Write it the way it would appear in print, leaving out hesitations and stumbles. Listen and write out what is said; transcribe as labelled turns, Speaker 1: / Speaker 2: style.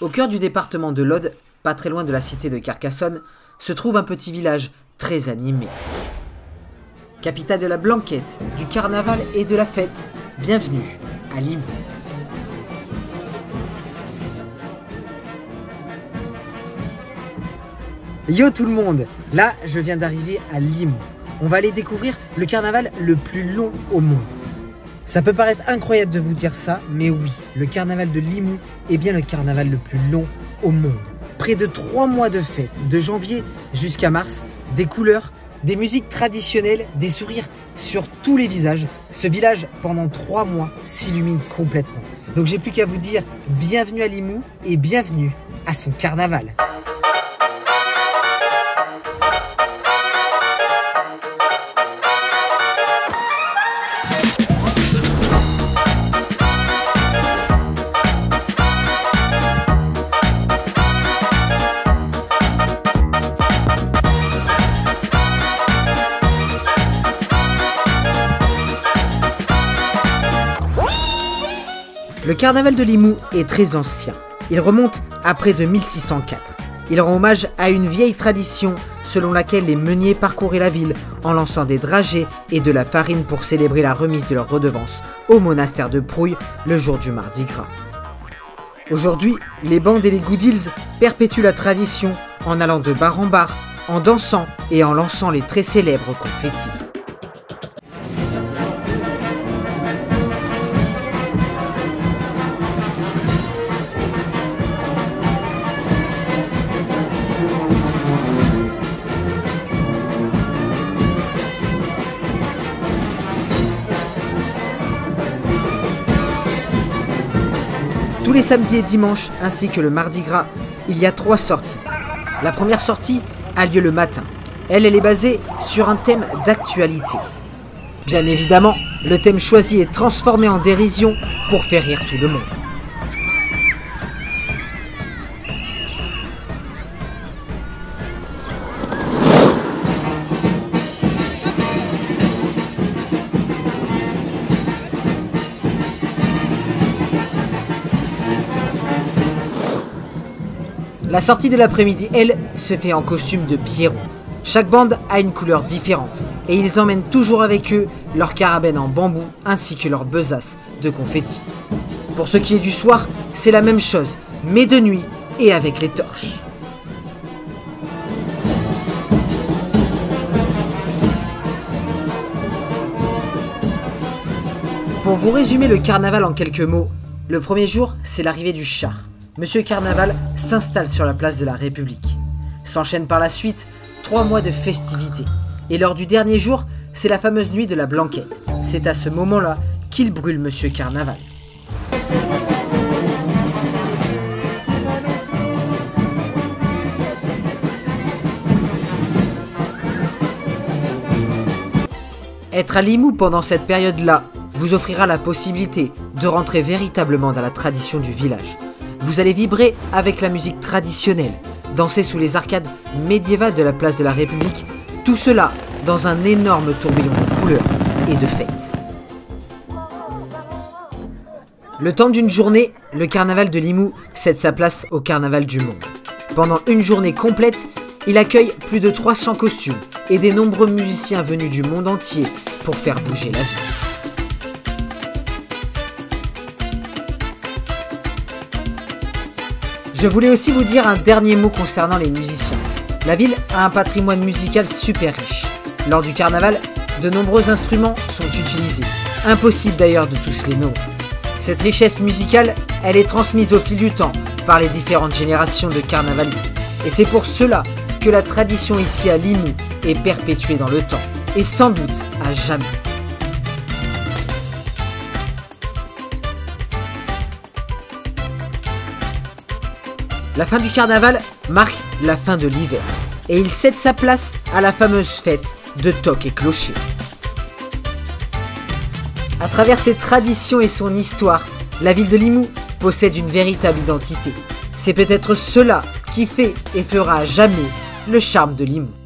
Speaker 1: Au cœur du département de l'Aude, pas très loin de la cité de Carcassonne, se trouve un petit village très animé. Capitale de la blanquette, du carnaval et de la fête, bienvenue à Limoux. Yo tout le monde, là je viens d'arriver à Limoux. On va aller découvrir le carnaval le plus long au monde. Ça peut paraître incroyable de vous dire ça, mais oui, le carnaval de Limoux est bien le carnaval le plus long au monde. Près de 3 mois de fête, de janvier jusqu'à mars, des couleurs, des musiques traditionnelles, des sourires sur tous les visages. Ce village, pendant 3 mois, s'illumine complètement. Donc j'ai plus qu'à vous dire bienvenue à Limoux et bienvenue à son carnaval. Le carnaval de Limoux est très ancien. Il remonte à près de 1604. Il rend hommage à une vieille tradition selon laquelle les meuniers parcouraient la ville en lançant des dragées et de la farine pour célébrer la remise de leur redevance au monastère de Prouille le jour du Mardi Gras. Aujourd'hui, les bandes et les goodills perpétuent la tradition en allant de bar en bar, en dansant et en lançant les très célèbres confettis. Tous les samedis et dimanches, ainsi que le Mardi Gras, il y a 3 sorties. La première sortie a lieu le matin. Elle est basée sur un thème d'actualité. Bien évidemment, le thème choisi est transformé en dérision pour faire rire tout le monde. La sortie de l'après-midi, elle, se fait en costume de Pierrot. Chaque bande a une couleur différente et ils emmènent toujours avec eux leur carabine en bambou ainsi que leur besace de confettis. Pour ce qui est du soir, c'est la même chose, mais de nuit et avec les torches. Pour vous résumer le carnaval en quelques mots, le premier jour, c'est l'arrivée du char. Monsieur Carnaval s'installe sur la place de la République. S'enchaînent par la suite 3 mois de festivités. Et lors du dernier jour, c'est la fameuse nuit de la blanquette. C'est à ce moment-là qu'il brûle Monsieur Carnaval. Être à Limoux pendant cette période-là vous offrira la possibilité de rentrer véritablement dans la tradition du village. Vous allez vibrer avec la musique traditionnelle, danser sous les arcades médiévales de la place de la République, tout cela dans un énorme tourbillon de couleurs et de fêtes. Le temps d'une journée, le carnaval de Limoux cède sa place au carnaval du monde. Pendant une journée complète, il accueille plus de 300 costumes et des nombreux musiciens venus du monde entier pour faire bouger la ville. Je voulais aussi vous dire un dernier mot concernant les musiciens. La ville a un patrimoine musical super riche. Lors du carnaval, de nombreux instruments sont utilisés. Impossible d'ailleurs de tous les nommer. Cette richesse musicale, elle est transmise au fil du temps par les différentes générations de carnavaliers. Et c'est pour cela que la tradition ici à Limoux est perpétuée dans le temps. Et sans doute à jamais. La fin du carnaval marque la fin de l'hiver et il cède sa place à la fameuse fête de Toc et Clocher. À travers ses traditions et son histoire, la ville de Limoux possède une véritable identité. C'est peut-être cela qui fait et fera à jamais le charme de Limoux.